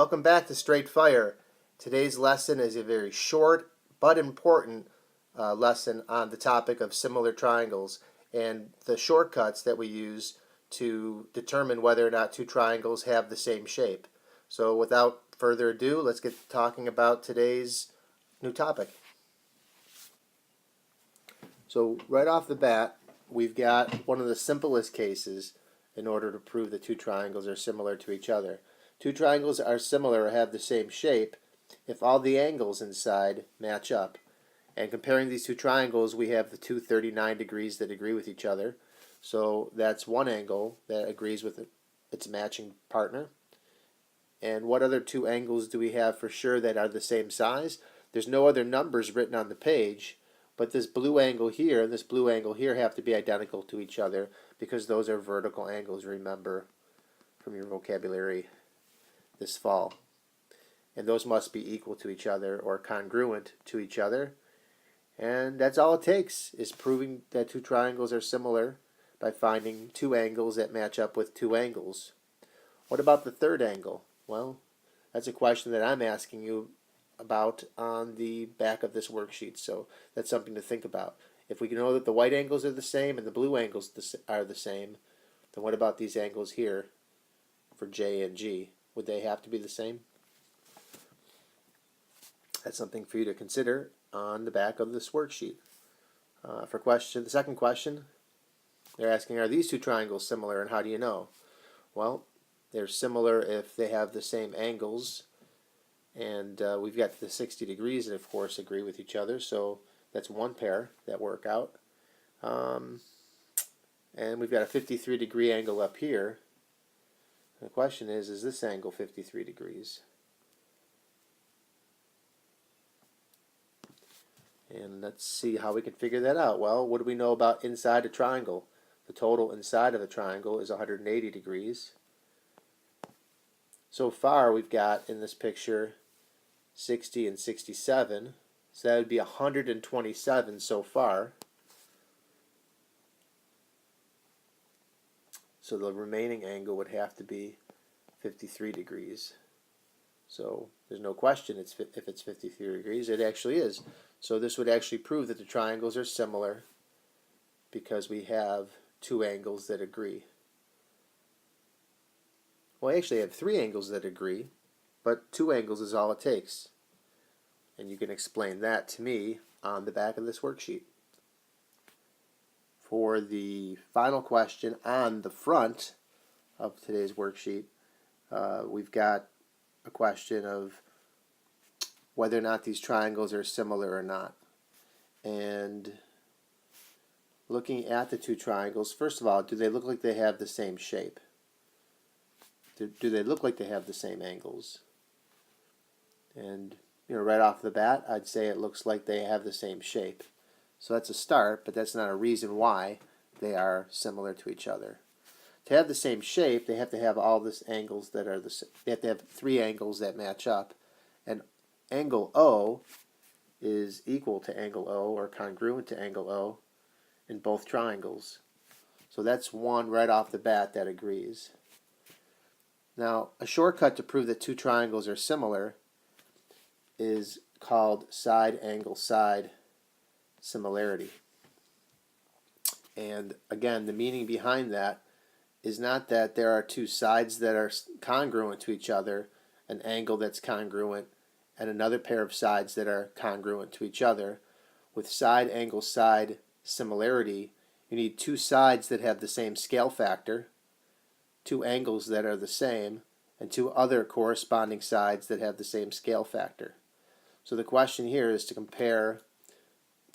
Welcome back to Straight Fire. Today's lesson is a very short but important lesson on the topic of similar triangles and the shortcuts that we use to determine whether or not two triangles have the same shape. So without further ado, let's get talking about today's new topic. So right off the bat, we've got one of the simplest cases in order to prove that two triangles are similar to each other. Two triangles are similar or have the same shape if all the angles inside match up. And comparing these two triangles, we have the two 39 degrees that agree with each other. So that's one angle that agrees with its matching partner. And what other two angles do we have for sure that are the same size? There's no other numbers written on the page, but this blue angle here and this blue angle here have to be identical to each other because those are vertical angles, remember, from your vocabulary this fall. And those must be equal to each other or congruent to each other. And that's all it takes, is proving that two triangles are similar by finding two angles that match up with two angles. What about the third angle? Well, that's a question that I'm asking you about on the back of this worksheet, so that's something to think about. If we know that the white angles are the same and the blue angles are the same, then what about these angles here for J and G? Would they have to be the same? That's something for you to consider on the back of this worksheet. The second question, they're asking, are these two triangles similar, and how do you know? Well, they're similar if they have the same angles, and we've got the 60 degrees that of course agree with each other, so that's one pair that work out. And we've got a 53 degree angle up here. The question is this angle 53 degrees? And let's see how we can figure that out. Well, what do we know about inside a triangle? The total inside of a triangle is 180 degrees. So far we've got in this picture 60 and 67. So that would be 127 so far. So the remaining angle would have to be 53 degrees. So there's no question if it's 53 degrees. It actually is. So this would actually prove that the triangles are similar because we have two angles that agree. Well, I actually have three angles that agree, but two angles is all it takes. And you can explain that to me on the back of this worksheet. For the final question on the front of today's worksheet, we've got a question of whether or not these triangles are similar or not. And looking at the two triangles, first of all, do they look like they have the same shape? Do they look like they have the same angles? And right off the bat, I'd say it looks like they have the same shape. So that's a start, but that's not a reason why they are similar to each other. To have the same shape, they have to have all these angles that are they have to have three angles that match up. And angle O is equal to angle O or congruent to angle O in both triangles. So that's one right off the bat that agrees. Now, a shortcut to prove that two triangles are similar is called side angle side similarity. And again, the meaning behind that is not that there are two sides that are congruent to each other, an angle that's congruent, and another pair of sides that are congruent to each other. With side angle side similarity, you need two sides that have the same scale factor, two angles that are the same, and two other corresponding sides that have the same scale factor. So the question here is to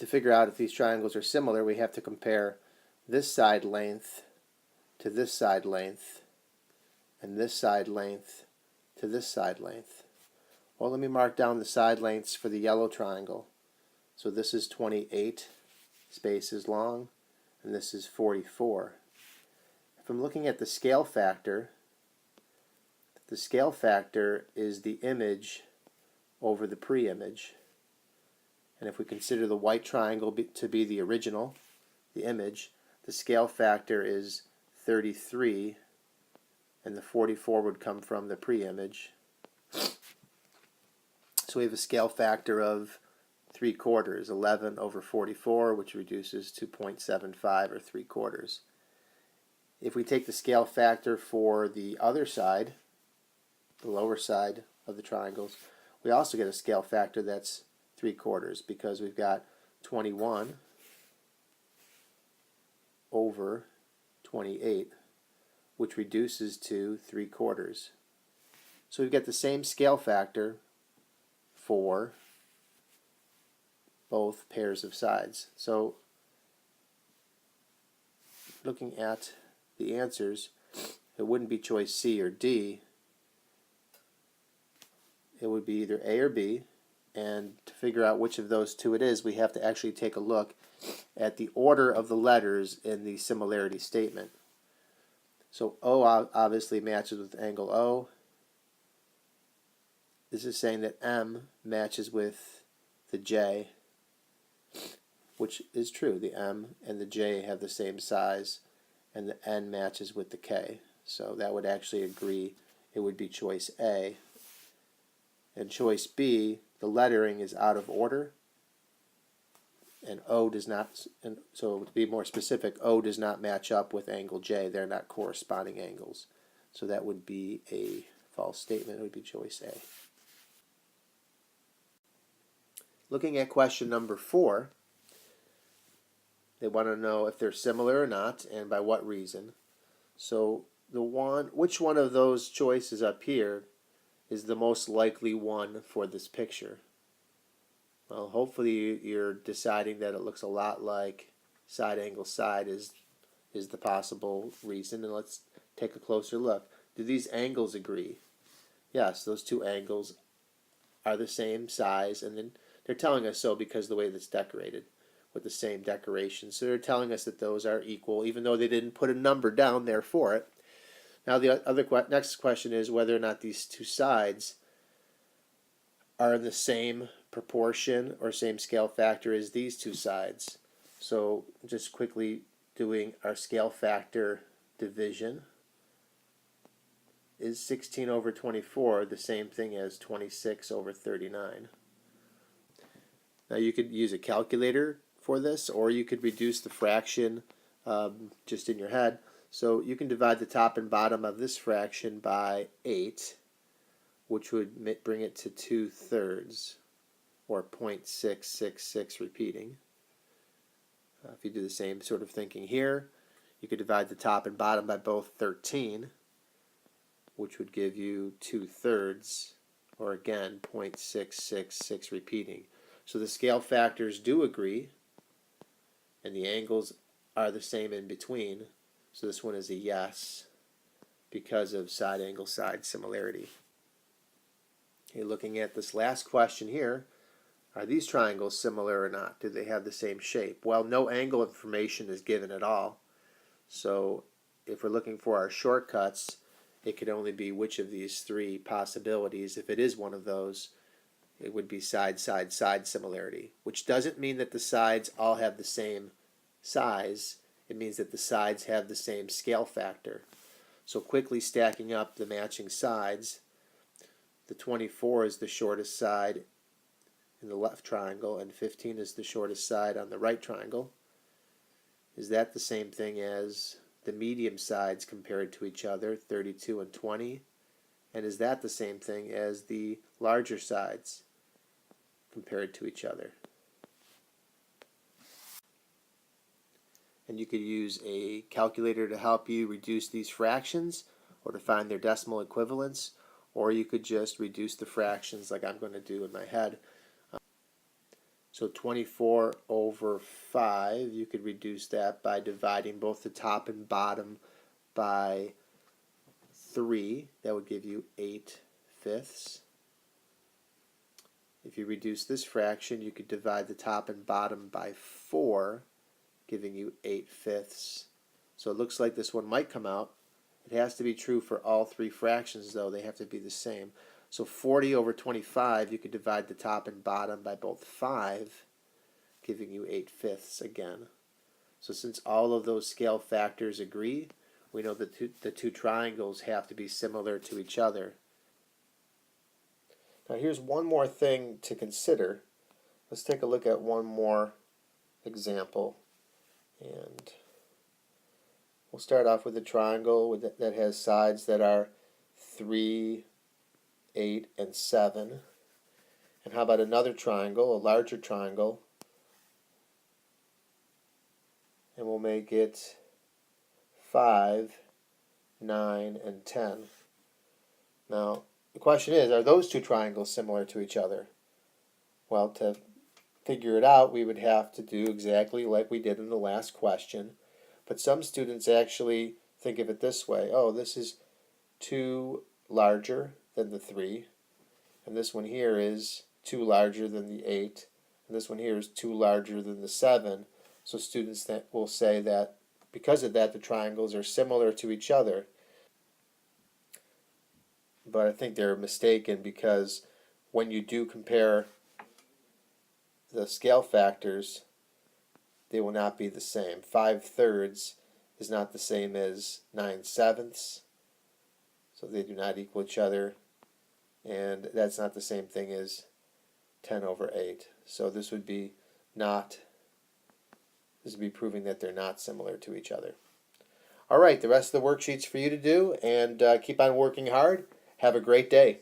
figure out if these triangles are similar, we have to compare this side length to this side length, and this side length to this side length. Well, let me mark down the side lengths for the yellow triangle. So this is 28 spaces long, and this is 44. If I'm looking at the scale factor is the image over the pre-image. And if we consider the white triangle to be the original, the image, the scale factor is 33, and the 44 would come from the pre-image. So we have a scale factor of 3/4, 11 over 44, which reduces to 0.75 or 3/4. If we take the scale factor for the other side, the lower side of the triangles, we also get a scale factor that's 3/4 because we've got 21 over 28, which reduces to 3/4. So we've got the same scale factor for both pairs of sides. So looking at the answers, it wouldn't be choice C or D. It would be either A or B. And to figure out which of those two it is, we have to actually take a look at the order of the letters in the similarity statement. So O obviously matches with angle O. This is saying that M matches with the J, which is true. The M and the J have the same size, and the N matches with the K. So that would actually agree. It would be choice A. And choice B, the lettering is out of order, and O does not, and so to be more specific, O does not match up with angle J. They're not corresponding angles. So that would be a false statement. It would be choice A. Looking at question number 4, they want to know if they're similar or not, and by what reason. So which one of those choices up here is the most likely one for this picture? Well, hopefully you're deciding that it looks a lot like side angle side is the possible reason, and let's take a closer look. Do these angles agree? Yes, those two angles are the same size, and then they're telling us so because of the way that's decorated with the same decoration. So they're telling us that those are equal, even though they didn't put a number down there for it. Now the next question is whether or not these two sides are in the same proportion or same scale factor as these two sides. So just quickly doing our scale factor division. Is 16 over 24 the same thing as 26 over 39? Now you could use a calculator for this, or you could reduce the fraction just in your head. So you can divide the top and bottom of this fraction by 8, which would bring it to 2/3, or 0.666 repeating. If you do the same sort of thinking here, you could divide the top and bottom by both 13, which would give you 2/3, or again 0.666 repeating. So the scale factors do agree, and the angles are the same in between. So this one is a yes because of side angle side similarity. Okay, looking at this last question here, are these triangles similar or not? Do they have the same shape? Well, no angle information is given at all. So if we're looking for our shortcuts, it could only be which of these three possibilities. If it is one of those, it would be side, side, side similarity, which doesn't mean that the sides all have the same size. It means that the sides have the same scale factor. So quickly stacking up the matching sides, the 24 is the shortest side in the left triangle, and 15 is the shortest side on the right triangle. Is that the same thing as the medium sides compared to each other, 32 and 20? And is that the same thing as the larger sides compared to each other? And you could use a calculator to help you reduce these fractions or to find their decimal equivalents, or you could just reduce the fractions like I'm going to do in my head. So 24 over 5, you could reduce that by dividing both the top and bottom by 3. That would give you 8/5. If you reduce this fraction, you could divide the top and bottom by 4, giving you 8/5. So it looks like this one might come out. It has to be true for all three fractions, though. They have to be the same. So 40 over 25, you could divide the top and bottom by both 5, giving you 8/5 again. So since all of those scale factors agree, we know that the two triangles have to be similar to each other. Now here's one more thing to consider. Let's take a look at one more example, and we'll start off with a triangle that has sides that are 3, 8, and 7. And how about another triangle, a larger triangle, and we'll make it 5, 9, and 10. Now, the question is, are those two triangles similar to each other? Well, to figure it out, we would have to do exactly like we did in the last question. But some students actually think of it this way. Oh, this is 2 larger than the 3, and this one here is 2 larger than the 8, and this one here is 2 larger than the 7. So students will say that because of that, the triangles are similar to each other. But I think they're mistaken, because when you do compare the scale factors, they will not be the same. 5/3 is not the same as 9/7, so they do not equal each other, and that's not the same thing as 10/8. So this would be proving that they're not similar to each other. All right, the rest of the worksheet's for you to do, and keep on working hard. Have a great day.